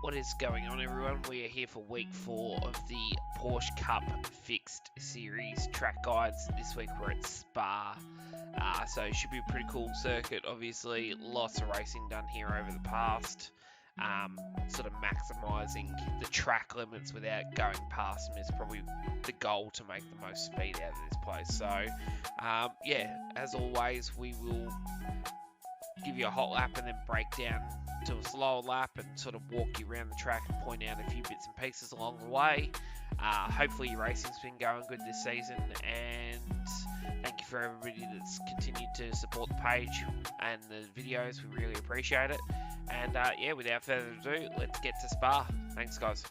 What is going on, everyone? We are here for week 4 of the Porsche Cup Fixed series track guides. This week we're at Spa, so it should be a pretty cool circuit. Obviously, lots of racing done here over the past. Sort of maximising the track limits without going past them is probably the goal to make the most speed out of this place. So, yeah, as always, we will give you a hot lap and then break down to a slower lap and sort of walk you around the track and point out a few bits and pieces along the way. Hopefully your racing's been going good this season, and thank you for everybody that's continued to support the page and the videos. We really appreciate it. And yeah, without further ado, let's get to Spa. Thanks, guys.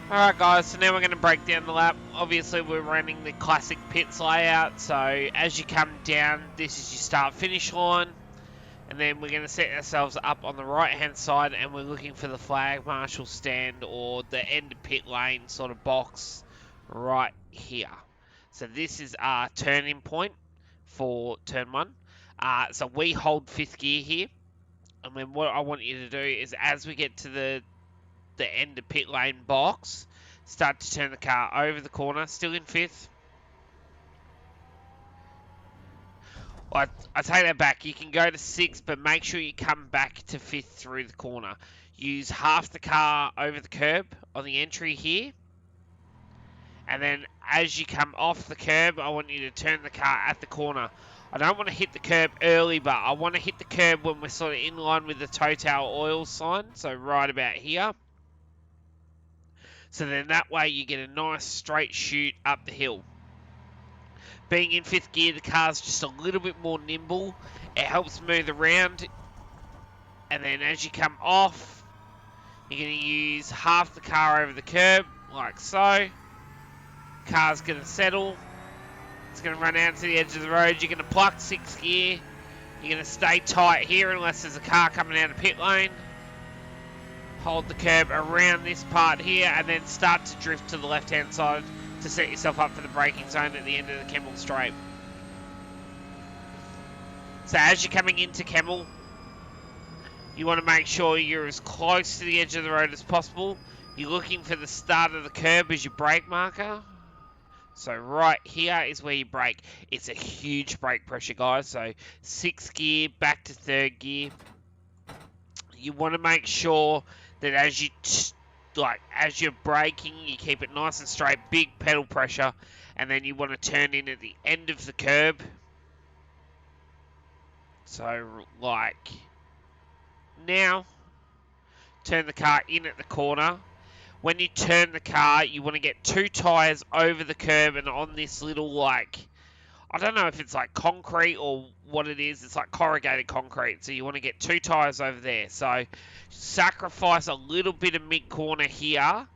Alright guys, so now we're going to break down the lap. Obviously we're running the classic pits layout, so as you come down, this is your start-finish line. And then we're going to set ourselves up on the right hand side, and we're looking for the flag marshal stand or the end of pit lane sort of box right here. So this is our turning point for turn 1. So we hold 5th gear here. And then what I want you to do is, as we get to the end of pit lane box, start to turn the car over the corner, still in 5th. Well, I take that back. You can go to 6th, but make sure you come back to 5th through the corner. Use half the car over the curb on the entry here. And then as you come off the curb, I want you to turn the car at the corner. I don't want to hit the curb early, but I want to hit the curb when we're sort of in line with the Total oil sign. So right about here. So then that way you get a nice straight shoot up the hill. Being in 5th gear, the car's just a little bit more nimble. It helps move around. And then as you come off, you're going to use half the car over the curb, like so. Car's going to settle. It's going to run out to the edge of the road. You're going to pluck 6th gear. You're going to stay tight here unless there's a car coming out of pit lane. Hold the curb around this part here and then start to drift to the left hand side to set yourself up for the braking zone at the end of the Kemmel straight. So as you're coming into Kemmel, you want to make sure you're as close to the edge of the road as possible. You're looking for the start of the curb as your brake marker. So right here is where you brake. It's a huge brake pressure, guys. So 6th gear back to 3rd gear. You want to make sure that as you're braking, you keep it nice and straight, big pedal pressure, and then you want to turn in at the end of the curb. So like now, turn the car in at the corner. When you turn the car, you want to get 2 tyres over the curb and on this little, like, I don't know if it's like concrete or what it is. It's like corrugated concrete. So you want to get 2 tyres over there. So sacrifice a little bit of mid-corner here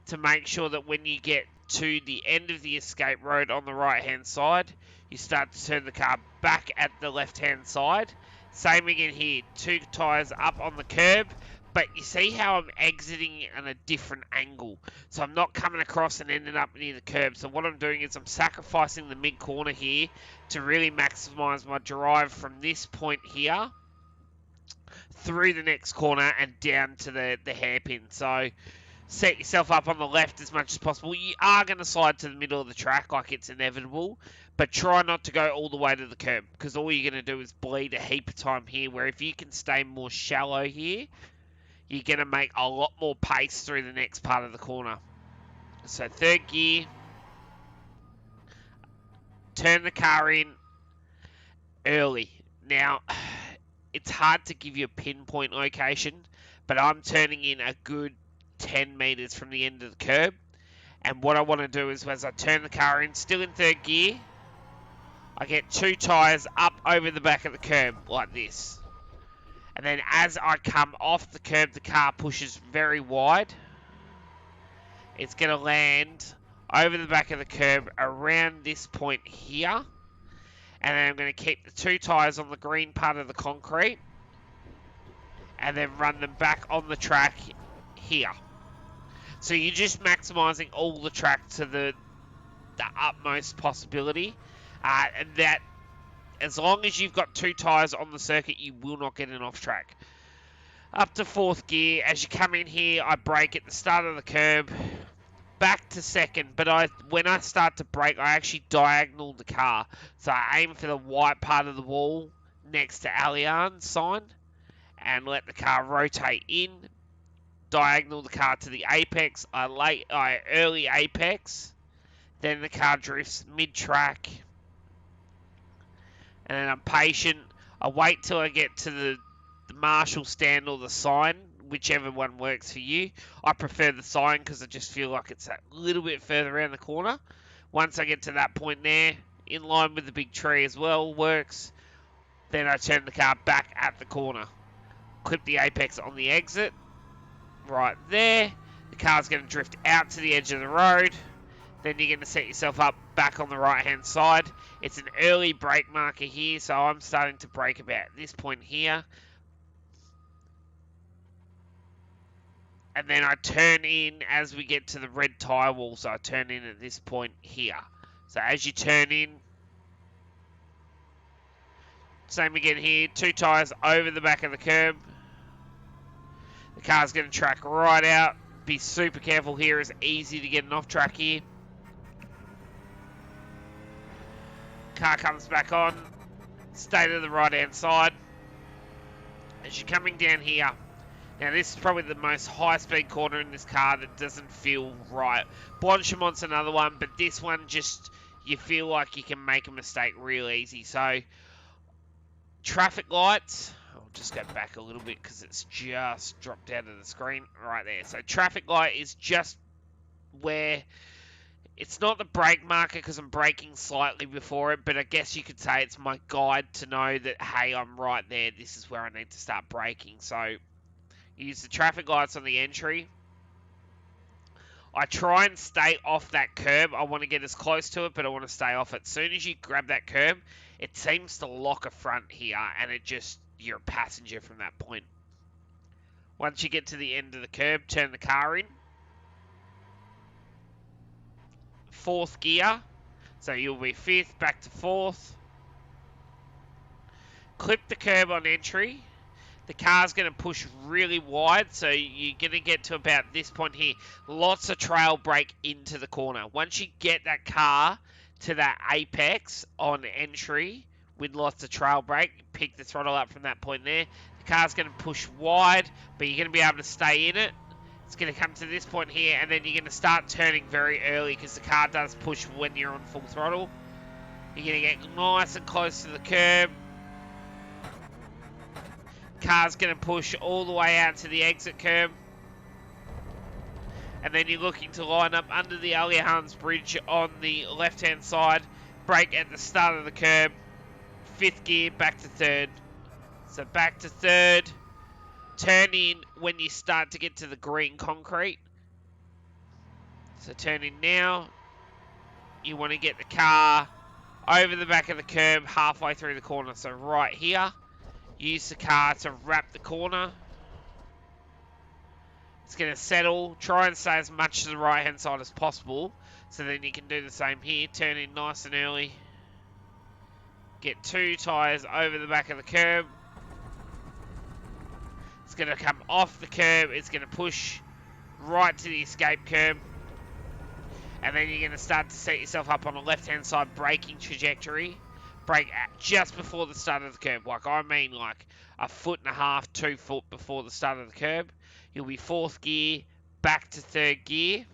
to make sure that when you get to the end of the escape road on the right-hand side, you start to turn the car back at the left-hand side. Same again here. 2 tyres up on the curb. But you see how I'm exiting at a different angle. So I'm not coming across and ending up near the curb. So what I'm doing is I'm sacrificing the mid-corner here to really maximise my drive from this point here through the next corner and down to the hairpin. So set yourself up on the left as much as possible. You are going to slide to the middle of the track like it's inevitable, but try not to go all the way to the curb because all you're going to do is bleed a heap of time here, where if you can stay more shallow here, you're going to make a lot more pace through the next part of the corner. So 3rd gear, turn the car in early. Now, it's hard to give you a pinpoint location, but I'm turning in a good 10 metres from the end of the curb. And what I want to do is, as I turn the car in, still in 3rd gear, I get 2 tyres up over the back of the curb like this. And then as I come off the curb, the car pushes very wide. It's going to land over the back of the curb around this point here. And then I'm going to keep the 2 tyres on the green part of the concrete. And then run them back on the track here. So you're just maximising all the track to the utmost possibility. And that, as long as you've got 2 tyres on the circuit, you will not get an off track. Up to 4th gear. As you come in here, I brake at the start of the curb. Back to 2nd, but when I start to brake, I actually diagonal the car. So I aim for the white part of the wall next to Allianz sign and let the car rotate in. Diagonal the car to the apex. I early apex. Then the car drifts mid-track. And then I'm patient. I wait till I get to the marshal stand or the sign, whichever one works for you. I prefer the sign because I just feel like it's a little bit further around the corner. Once I get to that point there, in line with the big tree as well, works. Then I turn the car back at the corner. Clip the apex on the exit. Right there. The car's going to drift out to the edge of the road. Then you're going to set yourself up back on the right-hand side. It's an early brake marker here, so I'm starting to brake about this point here. And then I turn in as we get to the red tyre wall, so I turn in at this point here. So as you turn in, same again here, 2 tyres over the back of the curb. The car's going to track right out. Be super careful here, it's easy to get an off track here. Car comes back on, stay to the right hand side. As you're coming down here, now this is probably the most high speed corner in this car that doesn't feel right. Blanchemont's another one, but this one just, you feel like you can make a mistake real easy. So, traffic lights, I'll just go back a little bit because it's just dropped out of the screen right there. So traffic light is just where, it's not the brake marker because I'm braking slightly before it, but I guess you could say it's my guide to know that, hey, I'm right there, this is where I need to start braking. So use the traffic lights on the entry. I try and stay off that curb. I want to get as close to it, but I want to stay off it. As soon as you grab that curb, it seems to lock a front here, and it just, you're a passenger from that point. Once you get to the end of the curb, turn the car in. 4th gear, so you'll be 5th back to 4th. clip the curb on entry. The car's going to push really wide, so you're going to get to about this point here. Lots of trail brake into the corner. Once you get that car to that apex on entry with lots of trail brake, pick the throttle up from that point there. The car's going to push wide, but you're going to be able to stay in it. It's going to come to this point here, and then you're going to start turning very early because the car does push when you're on full throttle. You're going to get nice and close to the curb. Car's going to push all the way out to the exit curb. And then you're looking to line up under the Allianz Bridge on the left-hand side. Brake at the start of the curb. 5th gear, back to 3rd. So back to 3rd. Turn in when you start to get to the green concrete. So turn in now. You want to get the car over the back of the curb halfway through the corner. So right here. Use the car to wrap the corner. It's going to settle. Try and stay as much to the right hand side as possible. So then you can do the same here. Turn in nice and early. Get 2 tyres over the back of the curb. It's going to come off the curb. It's going to push right to the escape curb. And then you're going to start to set yourself up on a left hand side braking trajectory. Brake just before the start of the curb. Like, I mean, like a 1.5 to 2 foot before the start of the curb. You'll be 4th gear, back to 3rd gear.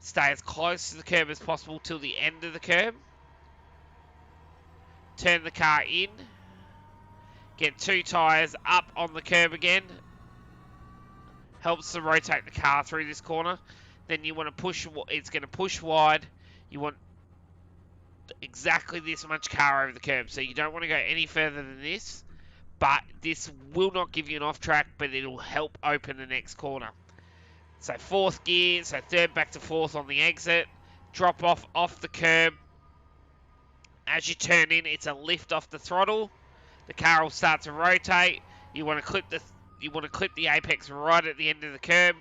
Stay as close to the curb as possible till the end of the curb. Turn the car in. Get 2 tyres up on the curb again. Helps to rotate the car through this corner. Then you want to push, it's going to push wide. You want exactly this much car over the curb, so you don't want to go any further than this, but this will not give you an off track, but it'll help open the next corner. So 4th gear, so 3rd back to 4th on the exit, drop off the curb. As you turn in, it's a lift off the throttle. The car will start to rotate. You want to clip the apex right at the end of the curb.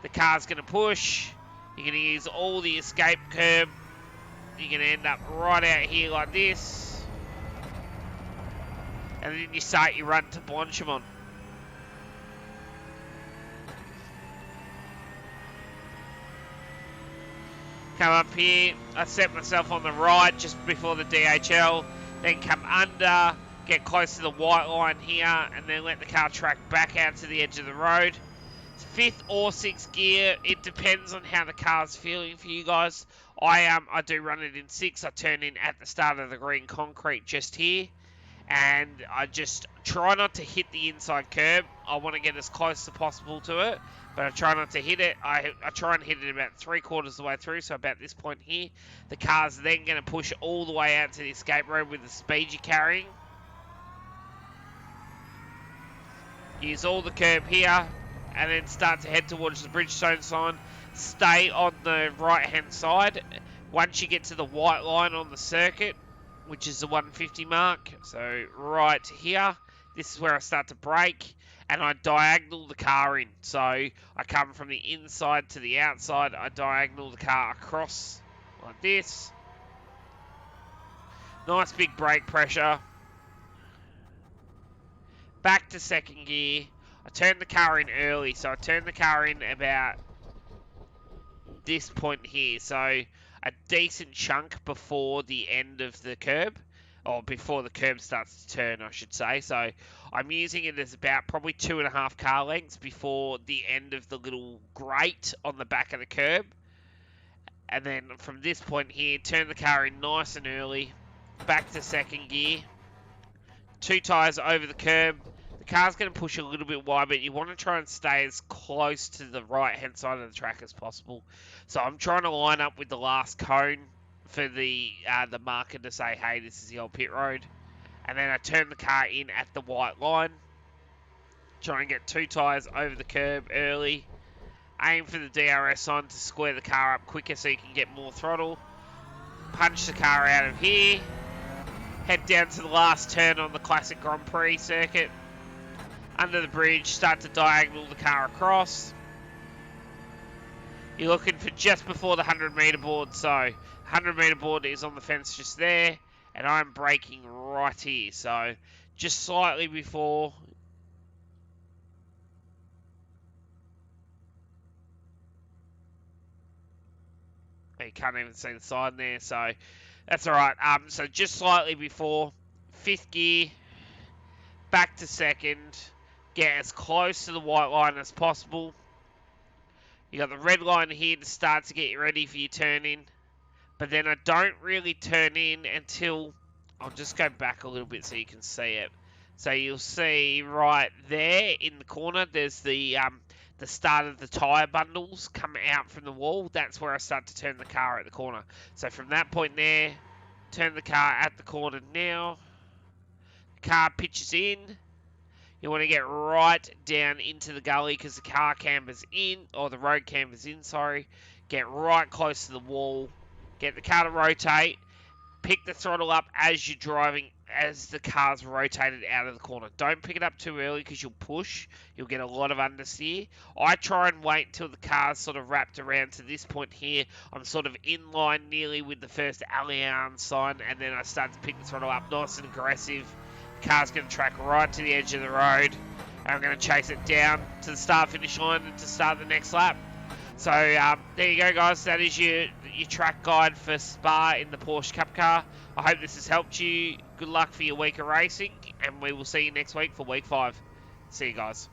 The car's going to push. You're going to use all the escape curb. You're going to end up right out here like this. And then you start your run to Blanchimont. Come up here. I set myself on the right just before the DHL. Then come under. Get close to the white line here. And then let the car track back out to the edge of the road. It's 5th or 6th gear. It depends on how the car's feeling for you guys. I do run it in 6. I turn in at the start of the green concrete just here. And I just try not to hit the inside curb. I want to get as close as possible to it. But I try not to hit it. I try and hit it about 3/4 of the way through. So about this point here. The car's then going to push all the way out to the escape road with the speed you're carrying. Use all the curb here. And then start to head towards the Bridgestone sign. Stay on the right hand side. Once you get to the white line on the circuit, which is the 150 mark, so right here, this is where I start to brake, and I diagonal the car in. So I come from the inside to the outside. I diagonal the car across like this. Nice big brake pressure. Back to 2nd gear. I turn the car in early, so I turn the car in about this point here, so a decent chunk before the end of the curb, or before the curb starts to turn, I should say. So I'm using it as about probably 2.5 car lengths before the end of the little grate on the back of the curb. And then from this point here, turn the car in nice and early, back to 2nd gear, 2 tyres over the curb. The car's going to push a little bit wide, but you want to try and stay as close to the right-hand side of the track as possible. So I'm trying to line up with the last cone for the marker to say, hey, this is the old pit road. And then I turn the car in at the white line. Try and get 2 tyres over the curb early. Aim for the DRS sign to square the car up quicker so you can get more throttle. Punch the car out of here. Head down to the last turn on the classic Grand Prix circuit. Under the bridge, start to diagonal the car across. You're looking for just before the 100 metre board, so 100 metre board is on the fence just there. and I'm braking right here. So just slightly before. You can't even see the sign there, so that's alright. So just slightly before, 5th gear, back to 2nd, get as close to the white line as possible. You got the red line here to start to get you ready for your turn in, but then I don't really turn in until, I'll just go back a little bit so you can see it. So you'll see right there in the corner, there's the start of the tyre bundles come out from the wall. That's where I start to turn the car at the corner. So from that point there, turn the car at the corner now. The car pitches in. You want to get right down into the gully because the car camber's in, or the road camber's in, sorry. Get right close to the wall. Get the car to rotate. Pick the throttle up as you're driving, as the car's rotated out of the corner. Don't pick it up too early because you'll push. You'll get a lot of understeer. I try and wait until the car's sort of wrapped around to this point here. I'm sort of in line nearly with the first Allianz sign, and then I start to pick the throttle up nice and aggressive. The car's going to track right to the edge of the road, and I'm going to chase it down to the start-finish line and to start the next lap. So there you go, guys. That is your track guide for Spa in the Porsche Cup car. I hope this has helped you. Good luck for your week of racing, and we will see you next week for week 5. See you guys.